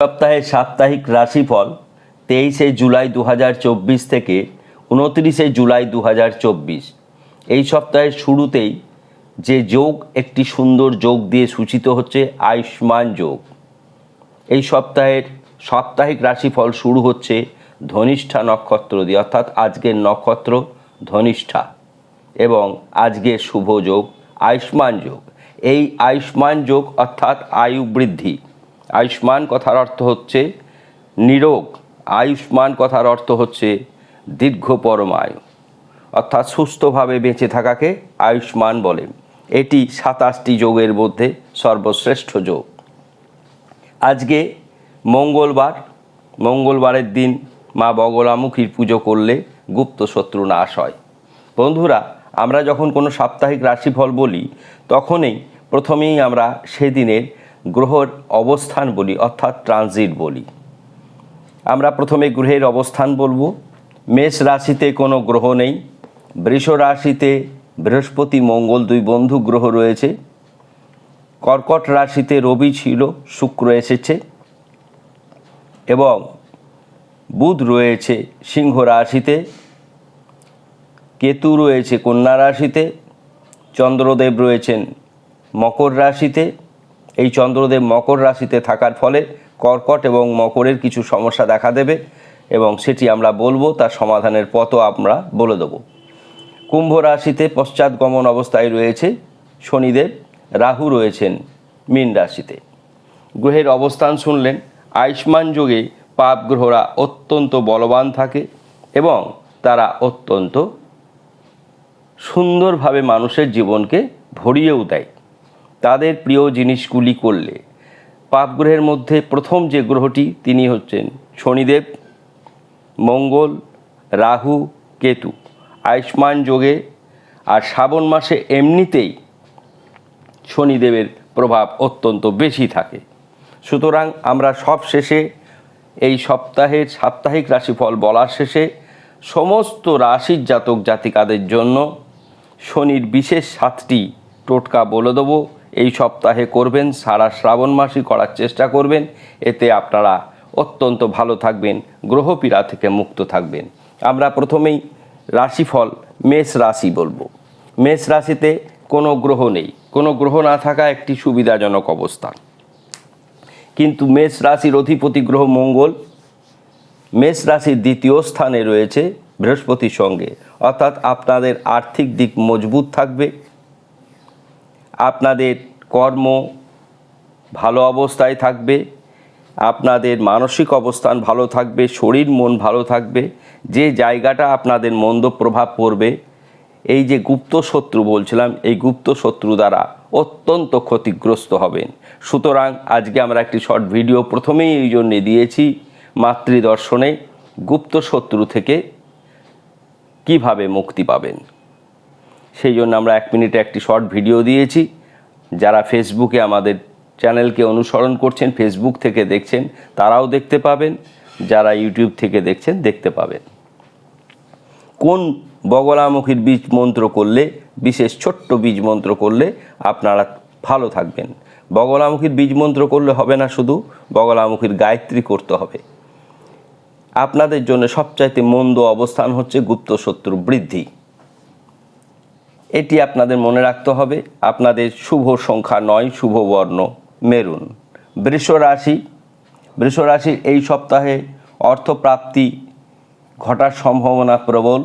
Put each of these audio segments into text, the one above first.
সপ্তাহের সাপ্তাহিক রাশিফল 23শে জুলাই 2024 থেকে 29শে জুলাই 2024। এই সপ্তাহের শুরুতেই যে যোগ, একটি সুন্দর যোগ দিয়ে সূচিত হচ্ছে আয়ুষ্মান যোগ। এই সপ্তাহের সাপ্তাহিক রাশিফল শুরু হচ্ছে ধনিষ্ঠা নক্ষত্র দিয়ে, অর্থাৎ আজকের নক্ষত্র ধনিষ্ঠা, এবং আজকের শুভ যোগ আয়ুষ্মান যোগ। এই আয়ুষ্মান যোগ অর্থাৎ আয়ু বৃদ্ধি। আয়ুষ্মান কথার অর্থ হচ্ছে নিরোগ, আয়ুষ্মান কথার অর্থ হচ্ছে দীর্ঘ পরমায়ু, অর্থাৎ সুস্থভাবে বেঁচে থাকাকে আয়ুষ্মান বলে। এটি 27টি যোগের মধ্যে সর্বশ্রেষ্ঠ যোগ। আজকে মঙ্গলবারের দিন মা বগলামুখীর পুজো করলে গুপ্ত শত্রু নাশ হয়। বন্ধুরা, আমরা যখন কোনো সাপ্তাহিক রাশিফল বলি তখনই প্রথমেই আমরা সেদিনের গ্রহের অবস্থান বলি, অর্থাৎ ট্রানজিট বলি। আমরা প্রথমে গ্রহের অবস্থান বলবো। মেষ রাশিতে কোনো গ্রহ নেই। বৃষ রাশিতে বৃহস্পতি মঙ্গল দুই বন্ধু গ্রহ রয়েছে। কর্কট রাশিতে রবি ছিল, শুক্র এসেছে, এবং বুধ রয়েছে সিংহ রাশিতে, কেতু রয়েছে কন্যা রাশিতে, চন্দ্রদেব রয়েছেন মকর রাশিতে। এই চন্দ্রদেব মকর রাশিতে থাকার ফলে কর্কট এবং মকরের কিছু সমস্যা দেখা দেবে, এবং সেটি আমরা বলবো, তার সমাধানের পথও আমরা বলে দেব। কুম্ভ রাশিতে পশ্চাৎগমন অবস্থায় রয়েছে শনিদেব, রাহু রয়েছেন মীন রাশিতে। গ্রহের অবস্থান শুনলেন। আয়ুষ্মান যোগে পাপ গ্রহরা অত্যন্ত বলবান থাকে এবং তারা অত্যন্ত সুন্দরভাবে মানুষের জীবনকে ভরিয়েও দেয় তাদের প্রিয় জিনিসগুলি করলে। পাপগ্রহের মধ্যে প্রথম যে গ্রহটি তিনি হচ্ছেন শনিদেব, মঙ্গল, রাহু, কেতু। আয়ুষ্মান যোগে আর শ্রাবণ মাসে এমনিতেই শনিদেবের প্রভাব অত্যন্ত বেশি থাকে। সুতরাং আমরা সব শেষে এই সপ্তাহের সাপ্তাহিক রাশিফল বলার শেষে সমস্ত রাশির জাতক জাতিকাদের জন্য শনির বিশেষ 7টি টোটকা বলে দেবো। এই সপ্তাহে করবেন, সারা শ্রাবণ মাসই করার চেষ্টা করবেন। এতে আপনারা অত্যন্ত ভালো থাকবেন, গ্রহপীড়া থেকে মুক্ত থাকবেন। আমরা প্রথমেই রাশিফল মেষ রাশি বলবো। মেষ রাশিতে কোনো গ্রহ নেই। কোনো গ্রহ না থাকা একটি সুবিধাজনক অবস্থা, কিন্তু মেষ রাশির অধিপতি গ্রহ মঙ্গল মেষ রাশির দ্বিতীয় স্থানে রয়েছে বৃহস্পতির সঙ্গে, অর্থাৎ আপনাদের আর্থিক দিক মজবুত থাকবে, আপনাদের কর্ম ভালো অবস্থায় থাকবে, আপনাদের মানসিক অবস্থান ভালো থাকবে, শরীর মন ভালো থাকবে। যে জায়গাটা আপনাদের মন্দ প্রভাব পড়বে, এই যে গুপ্ত শত্রু বলছিলাম, এই গুপ্ত শত্রু দ্বারা অত্যন্ত ক্ষতিগ্রস্ত হবেন। সুতরাং আজকে আমরা একটি শর্ট ভিডিও প্রথমেই এই জন্যে দিয়েছি, মাতৃদর্শনে গুপ্ত শত্রু থেকে কিভাবে মুক্তি পাবেন। সেই জন্য আমরা 1 মিনিটে একটি শর্ট ভিডিও দিয়েছি। যারা ফেসবুকে আমাদের চ্যানেলকে অনুসরণ করছেন, ফেসবুক থেকে দেখছেন, তারাও দেখতে পাবেন। যারা ইউটিউব থেকে দেখছেন দেখতে পাবেন। কোন বগলামুখীর বীজ মন্ত্র করলে, বিশেষ ছোট্ট বীজ মন্ত্র করলে আপনারা ভালো থাকবেন। বগলামুখীর বীজ মন্ত্র করলে হবে না, শুধু বগলামুখীর গায়ত্রী করতে হবে। আপনাদের জন্য সবচাইতে মন্দ অবস্থান হচ্ছে গুপ্ত শত্রু বৃদ্ধি। এটি আপনাদের মনে রাখতে হবে। আপনাদের শুভ সংখ্যা 9, শুভ বর্ণ মেরুন। বৃষ রাশির এই সপ্তাহে অর্থপ্রাপ্তি ঘটার সম্ভাবনা প্রবল,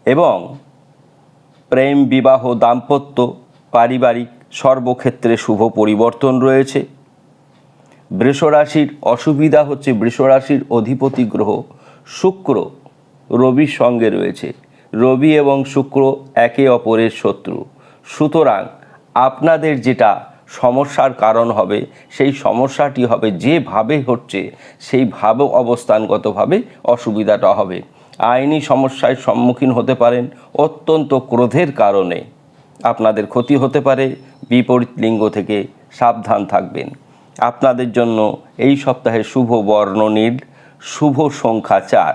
এবং প্রেম, বিবাহ, দাম্পত্য, পারিবারিক সর্বক্ষেত্রে শুভ পরিবর্তন রয়েছে। বৃষ রাশির অসুবিধা হচ্ছে বৃষ রাশির অধিপতি গ্রহ শুক্র রবির সঙ্গে রয়েছে। রবি এবং শুক্র একে অপরের শত্রু। সুতরাং আপনাদের যেটা সমস্যার কারণ হবে, সেই সমস্যাটি হবে যেভাবে হচ্ছে সেইভাবে অবস্থানগতভাবে অসুবিধাটা হবে। আইনি সমস্যার সম্মুখীন হতে পারেন। অত্যন্ত ক্রোধের কারণে আপনাদের ক্ষতি হতে পারে। বিপরীত লিঙ্গ থেকে সাবধান থাকবেন। আপনাদের জন্য এই সপ্তাহে শুভ বর্ণ নীল, শুভ সংখ্যা 4।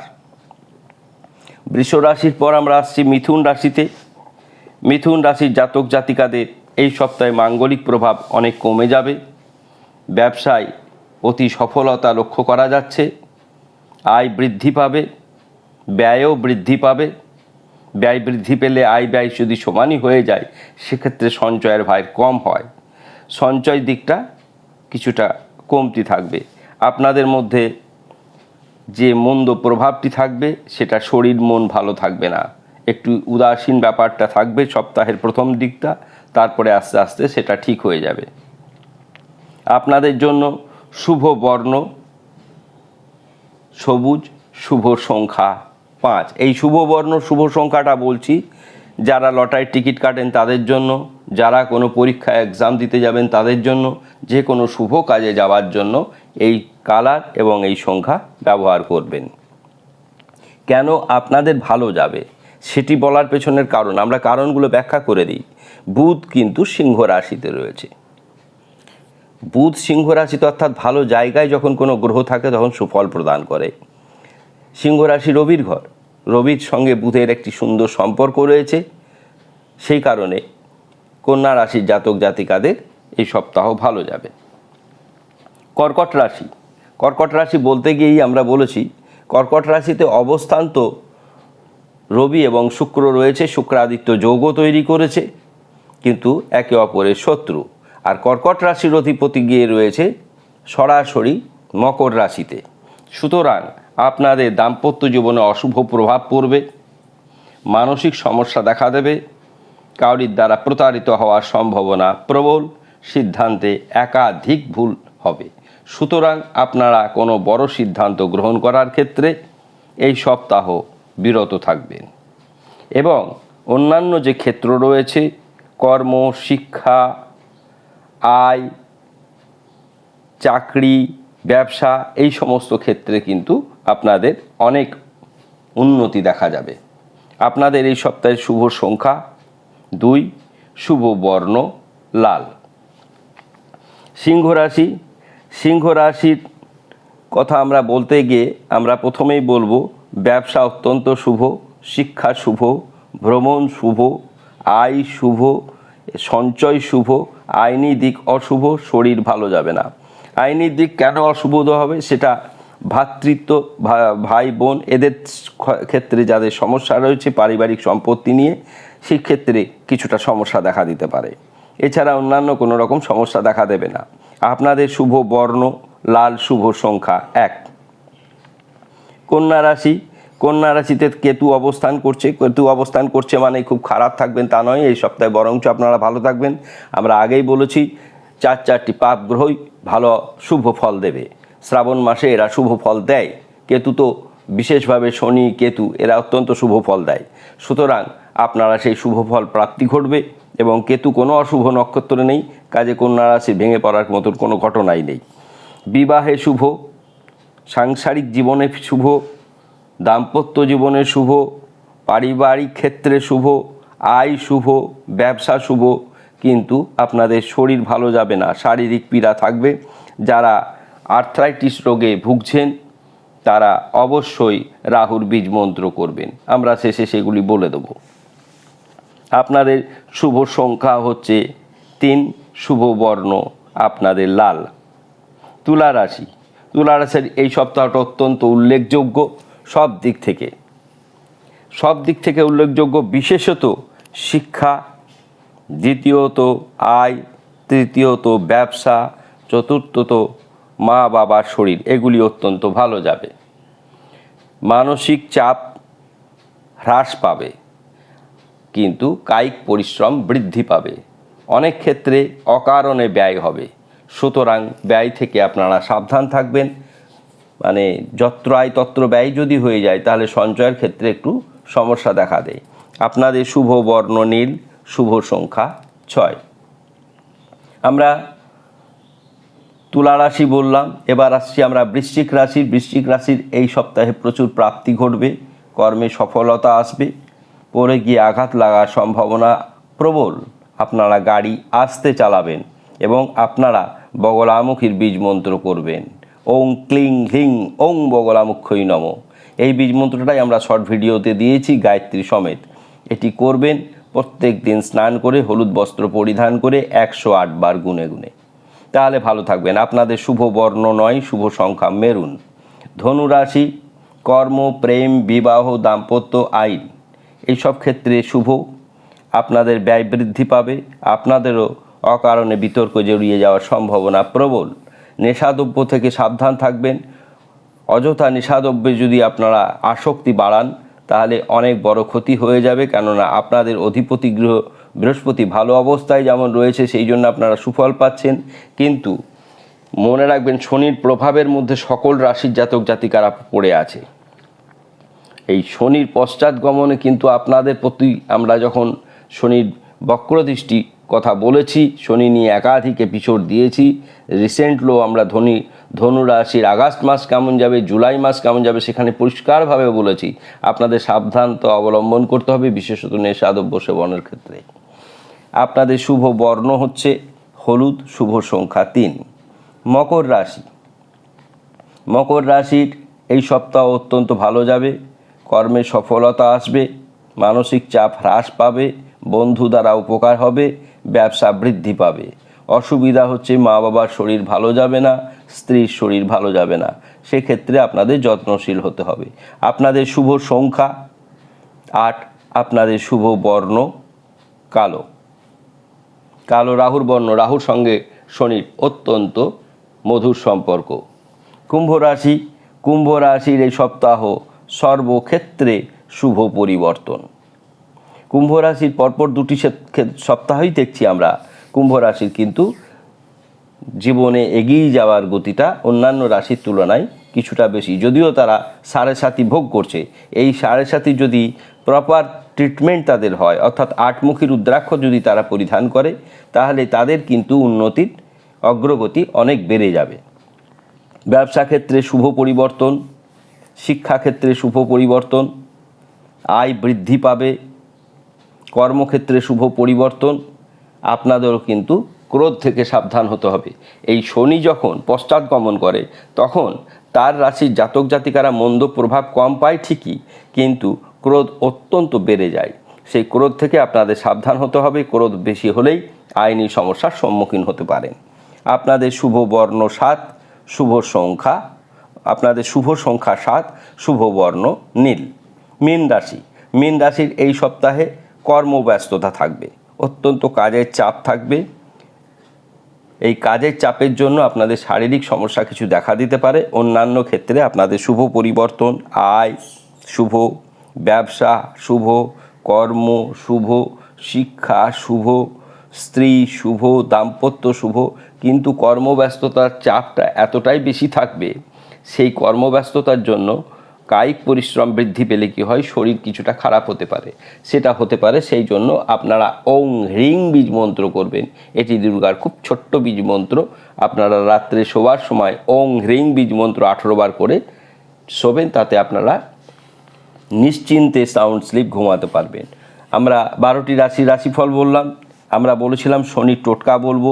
বৃষ রাশির পর আমরা আসছি মিথুন রাশিতে। মিথুন রাশির জাতক জাতিকাদের এই সপ্তাহে মাঙ্গলিক প্রভাব অনেক কমে যাবে। ব্যবসায় অতি সফলতা লক্ষ্য করা যাচ্ছে। আয় বৃদ্ধি পাবে, ব্যয়ও বৃদ্ধি পাবে। ব্যয় বৃদ্ধি পেলে আয় ব্যয় যদি সমানই হয়ে যায় সেক্ষেত্রে সঞ্চয়ের ভার কম হয়, সঞ্চয় দিকটা কিছুটা কমতি থাকবে। আপনাদের মধ্যে যে মন্দ প্রভাবটি থাকবে সেটা শরীর মন ভালো থাকবে না, একটু উদাসীন ব্যাপারটা থাকবে সপ্তাহের প্রথম দিকটা, তারপরে আস্তে আস্তে সেটা ঠিক হয়ে যাবে। আপনাদের জন্য শুভ বর্ণ সবুজ, শুভ সংখ্যা 5। এই শুভ বর্ণ শুভ সংখ্যাটা বলছি যারা লটারির টিকিট কাটেন তাদের জন্য, যারা কোনো পরীক্ষা এক্সাম দিতে যাবেন তাদের জন্য, যে কোনো শুভ কাজে যাওয়ার জন্য এই কালার এবং এই সংখ্যা ব্যবহার করবেন। কেন আপনাদের ভালো যাবে সেটি বলার পেছনের কারণ আমরা কারণগুলো ব্যাখ্যা করে দিই। বুধ কিন্তু সিংহ রাশিতে রয়েছে। বুধ সিংহ রাশিতে অর্থাৎ ভালো জায়গায় যখন কোনো গ্রহ থাকে তখন সুফল প্রদান করে। সিংহ রাশি রবির ঘর, রবির সঙ্গে বুধের একটি সুন্দর সম্পর্ক রয়েছে। সেই কারণে কন্যা রাশির জাতক জাতিকাদের এই সপ্তাহ ভালো যাবে। কর্কট রাশি, কর্কট রাশি বলতে গিয়েই আমরা বলেছি কর্কট রাশিতে অবস্থান তো রবি এবং শুক্র রয়েছে, শুক্রাদিত্য যৌগ তৈরি করেছে, কিন্তু একে অপরের শত্রু। আর কর্কট রাশির অধিপতি গিয়ে রয়েছে সরাসরি মকর রাশিতে। সুতরাং আপনাদের দাম্পত্য জীবনে অশুভ প্রভাব পড়বে, মানসিক সমস্যা দেখা দেবে, কাউরির দ্বারা প্রতারিত হওয়ার সম্ভাবনা প্রবল, সিদ্ধান্তে একাধিক ভুল হবে। সুতরাং আপনারা কোনো বড় সিদ্ধান্ত গ্রহণ করার ক্ষেত্রে এই সপ্তাহ বিরত থাকবেন। এবং অন্যান্য যে ক্ষেত্র রয়েছে কর্ম, শিক্ষা, আয়, চাকরি, ব্যবসা, এই সমস্ত ক্ষেত্রে কিন্তু আপনাদের অনেক উন্নতি দেখা যাবে। আপনাদের এই সপ্তাহের শুভ সংখ্যা 2, শুভ বর্ণ লাল। সিংহ রাশি, সিংহ রাশির কথা আমরা বলতে গিয়ে আমরা প্রথমেই বলবো ব্যবসা অত্যন্ত শুভ, শিক্ষা শুভ, ভ্রমণ শুভ, আয় শুভ, সঞ্চয় শুভ, আইনি দিক অশুভ, শরীর ভালো যাবে না। আইনি দিক কেন অশুভ হবে সেটা ভ্রাতৃত্ব, ভাই বোন এদের ক্ষেত্রে যাদের সমস্যা রয়েছে পারিবারিক সম্পত্তি নিয়ে, সেই ক্ষেত্রে কিছুটা সমস্যা দেখা দিতে পারে। এছাড়া অন্যান্য কোনো রকম সমস্যা দেখা দেবে না। আপনাদের শুভ বর্ণ লাল, শুভ সংখ্যা 1। কন্যা রাশি, কন্যা রাশিতে কেতু অবস্থান করছে। কেতু অবস্থান করছে মানে খুব খারাপ থাকবেন তা নয়, এই সপ্তাহে বরঞ্চ আপনারা ভালো থাকবেন। আমরা আগেই বলেছি 4টি পাপ গ্রহই ভালো শুভ ফল দেবে। শ্রাবণ মাসে এরা শুভ ফল দেয়। কেতু তো বিশেষভাবে শনি, কেতু এরা অত্যন্ত শুভ ফল দেয়। সুতরাং আপনারা সেই শুভ ফল প্রাপ্তি ঘটবে এবং কেতু কোনো অশুভ নক্ষত্রে নেই, কাজে কন্যা রাশি ভেঙে পড়ার মতন কোনো ঘটনাই নেই। বিবাহে শুভ, সাংসারিক জীবনে শুভ, দাম্পত্য জীবনে শুভ, পারিবারিক ক্ষেত্রে শুভ, আয় শুভ, ব্যবসা শুভ, কিন্তু আপনাদের শরীর ভালো যাবে না, শারীরিক পীড়া থাকবে। যারা আর্থ্রাইটিস রোগে ভুগছেন তারা অবশ্যই রাহুর বীজ মন্ত্র করবেন, আমরা শেষে সেগুলি বলে দেব। আপনাদের শুভ সংখ্যা হচ্ছে 3, শুভ বর্ণ আপনাদের লাল। তুলা রাশি, তুলা রাশির এই সপ্তাহটা অত্যন্ত উল্লেখযোগ্য সব দিক থেকে উল্লেখযোগ্য, বিশেষত শিক্ষা, দ্বিতীয়ত আয়, তৃতীয়ত ব্যবসা, চতুর্থত মা বাবার শরীর, এগুলি অত্যন্ত ভালো যাবে। মানসিক চাপ হ্রাস পাবে, কিন্তু কায়িক পরিশ্রম বৃদ্ধি পাবে। অনেক ক্ষেত্রে অকারণে ব্যয় হবে, সুতরাং ব্যয় থেকে আপনারা সাবধান থাকবেন। মানে যত্র আয় তত্র ব্যয় যদি হয়ে যায় তাহলে সঞ্চয়ের ক্ষেত্রে একটু সমস্যা দেখা দেয়। আপনাদের শুভ বর্ণ নীল, শুভ সংখ্যা 6। আমরা তুলা রাশি বললাম, এবার আসছি আমরা বৃশ্চিক রাশি। বৃশ্চিক রাশির এই সপ্তাহে প্রচুর প্রাপ্তি ঘটবে, কর্মে সফলতা আসবে, পরে গিয়ে আঘাত লাগার সম্ভাবনা প্রবল। আপনারা গাড়ি আস্তে চালাবেন এবং আপনারা বগলামুখীর বীজ মন্ত্র করবেন, ওং ক্লিং হ্লিং ওং বগলামুখ্যই নম। এই বীজ মন্ত্রটাই আমরা শর্ট ভিডিওতে দিয়েছি গায়ত্রী সমেত। এটি করবেন প্রত্যেক দিন স্নান করে, হলুদ বস্ত্র পরিধান করে 108 বার গুনে গুনে। তাহলে ভালো থাকবেন। আপনাদের শুভ বর্ণ নয়, শুভ সংখ্যা মেরুন। ধনুরাশি, কর্ম, প্রেম, বিবাহ, দাম্পত্য, আইন এইসব ক্ষেত্রে শুভ। আপনাদের ব্যয় বৃদ্ধি পাবে, আপনাদেরও অকারণে বিতর্ক জড়িয়ে যাওয়ার সম্ভাবনা প্রবল। নেশাদ্রব্য থেকে সাবধান থাকবেন। অযথা নেশাদ্রব্যে যদি আপনারা আসক্তি বাড়ান তাহলে অনেক বড় ক্ষতি হয়ে যাবে, কেননা আপনাদের অধিপতি গৃহ বৃহস্পতি ভালো অবস্থায় যেমন রয়েছে, সেই জন্য আপনারা সুফল পাচ্ছেন। কিন্তু মনে রাখবেন, শনির প্রভাবের মধ্যে সকল রাশির জাতক জাতিকারা পড়ে আছে। এই শনির পশ্চাৎগমনে কিন্তু আপনাদের প্রতি আমরা যখন শনির বক্রদৃষ্টি কথা বলেছি, শনি নিয়ে একাধিক এপিসোড দিয়েছি। রিসেন্টলিও আমরা ধনু রাশির আগস্ট মাস কেমন যাবে, জুলাই মাস কেমন যাবে, সেখানে পরিষ্কারভাবে বলেছি আপনাদের সাবধানতা অবলম্বন করতে হবে, বিশেষত নেশাদ্রব্য সেবনের ক্ষেত্রে। আপনাদের শুভ বর্ণ হচ্ছে হলুদ, শুভ সংখ্যা 3। মকর রাশি, মকর রাশির এই সপ্তাহ অত্যন্ত ভালো যাবে। কর্মে সফলতা আসবে, মানসিক চাপ হ্রাস পাবে, বন্ধু দ্বারা উপকার হবে, ব্যবসা বৃদ্ধি পাবে। অসুবিধা হচ্ছে মা বাবার শরীর ভালো যাবে না, স্ত্রীর শরীর ভালো যাবে না, সেক্ষেত্রে আপনাদের যত্নশীল হতে হবে। আপনাদের শুভ সংখ্যা 8, আপনাদের শুভ বর্ণ কালো। কালো রাহুর বর্ণ, রাহুর সঙ্গে শনির অত্যন্ত মধুর সম্পর্ক। কুম্ভ রাশি, কুম্ভ রাশির এই সপ্তাহ সর্বক্ষেত্রে শুভ পরিবর্তন। কুম্ভ রাশির পরপর 2টি সপ্তাহই দেখছি আমরা কুম্ভ রাশির কিন্তু জীবনে এগিয়ে যাওয়ার গতিটা অন্যান্য রাশির তুলনায় কিছুটা বেশি, যদিও তারা 7.5 ভোগ করছে। এই 7.5 যদি প্রপার ট্রিটমেন্ট তাদের হয়, অর্থাৎ 8মুখী রুদ্রাক্ষ যদি তারা পরিধান করে, তাহলে তাদের কিন্তু উন্নতির অগ্রগতি অনেক বেড়ে যাবে। ব্যবসা ক্ষেত্রে শুভ পরিবর্তন, শিক্ষাক্ষেত্রে শুভ পরিবর্তন, আয় বৃদ্ধি পাবে, কর্মক্ষেত্রে শুভ পরিবর্তন। আপনাদেরও কিন্তু ক্রোধ থেকে সাবধান হতে হবে। এই শনি যখন পশ্চাৎগমন করে তখন তার রাশির জাতক জাতিকারা মন্দ প্রভাব কম পায় ঠিকই, কিন্তু ক্রোধ অত্যন্ত বেড়ে যায়। সেই ক্রোধ থেকে আপনাদের সাবধান হতে হবে। ক্রোধ বেশি হলেই আইনি সমস্যার সম্মুখীন হতে পারেন। আপনাদের শুভ বর্ণ 7, শুভ সংখ্যা, আপনাদের শুভ সংখ্যা 7, শুভ বর্ণ নীল। মীন রাশি, মীন রাশির এই সপ্তাহে কর্মব্যস্ততা থাকবে, অত্যন্ত কাজের চাপ থাকবে। এই কাজের চাপের জন্য আপনাদের শারীরিক সমস্যা কিছু দেখা দিতে পারে। অন্যান্য ক্ষেত্রে আপনাদের শুভ পরিবর্তন, আয় শুভ, ব্যবসা শুভ, কর্ম শুভ, শিক্ষা শুভ, স্ত্রী শুভ, দাম্পত্য শুভ। কিন্তু কর্মব্যস্ততার চাপটা এতটাই বেশি থাকবে, সেই কর্মব্যস্ততার জন্য কায়িক পরিশ্রম বৃদ্ধি পেলে কি হয়, শরীর কিছুটা খারাপ হতে পারে। সেটা হতে পারে, সেই জন্য আপনারা ওং হ্রিং বীজ মন্ত্র করবেন। এটি দুর্গার খুব ছোট্ট বীজ মন্ত্র। আপনারা রাত্রে শোবার সময় ওং হ্রিং বীজ মন্ত্র 18 বার করে শোবেন, তাতে আপনারা নিশ্চিন্তে সাউন্ড স্লিপ ঘুমাতে পারবেন। আমরা 12টি রাশিফল বললাম। আমরা বলেছিলাম শনির টোটকা বলবো।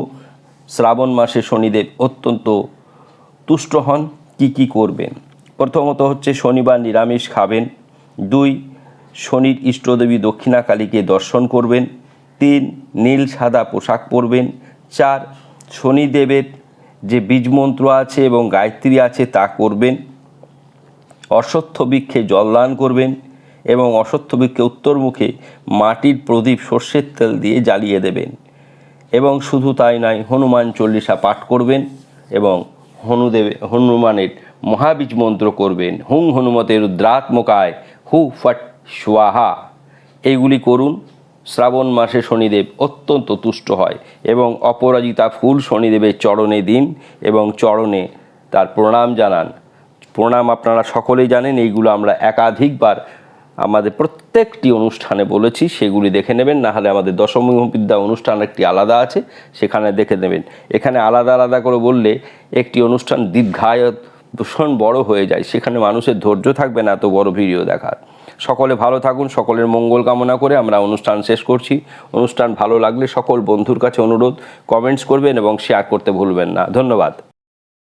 শ্রাবণ মাসে শনিদেব অত্যন্ত তুষ্ট হন। কি করবেন? প্রথমত হচ্ছে শনিবার নিরামিষ খাবেন। 2, শনির ইষ্টদেবী দক্ষিণাকালীকে দর্শন করবেন। 3, নীল সাদা পোশাক পরবেন। 4, শনিদেবের যে বীজমন্ত্র আছে এবং গায়ত্রী আছে তা করবেন। অশ্বত্থ বৃক্ষে জলদান করবেন এবং অশ্বত্থ বৃক্ষে উত্তরমুখে মাটির প্রদীপ সর্ষের তেল দিয়ে জ্বালিয়ে দেবেন। এবং শুধু তাই নয়, হনুমান চল্লিশা পাঠ করবেন এবং হনুমানের মহাবীজ মন্ত্র করবেন। হুং হনুমতে রুদ্রাত্মকায় হু ফট স্বাহা। এইগুলি করুন। শ্রাবণ মাসে শনিদেব অত্যন্ত তুষ্ট হয় এবং অপরাজিতা ফুল শনিদেবের চরণে দিন এবং চরণে তার প্রণাম জানান। প্রণাম আপনারা সকলেই জানেন, এইগুলো আমরা একাধিকবার আমাদের প্রত্যেকটি অনুষ্ঠানে বলেছি, সেগুলি দেখে নেবেন। না হলে আমাদের দশমবিদ্যা অনুষ্ঠান একটি আলাদা আছে, সেখানে দেখে নেবেন। এখানে আলাদা আলাদা করে বললে একটি অনুষ্ঠান দীর্ঘায়ত ভীষণ বড় হয়ে যায়, সেখানে মানুষের ধৈর্য থাকবে না এত বড় ভিডিও দেখার। সকলে ভালো থাকুন, সকলের মঙ্গল কামনা করে আমরা অনুষ্ঠান শেষ করছি। অনুষ্ঠান ভালো লাগলে সকল বন্ধুর কাছে অনুরোধ, কমেন্টস করবেন এবং শেয়ার করতে ভুলবেন না। ধন্যবাদ।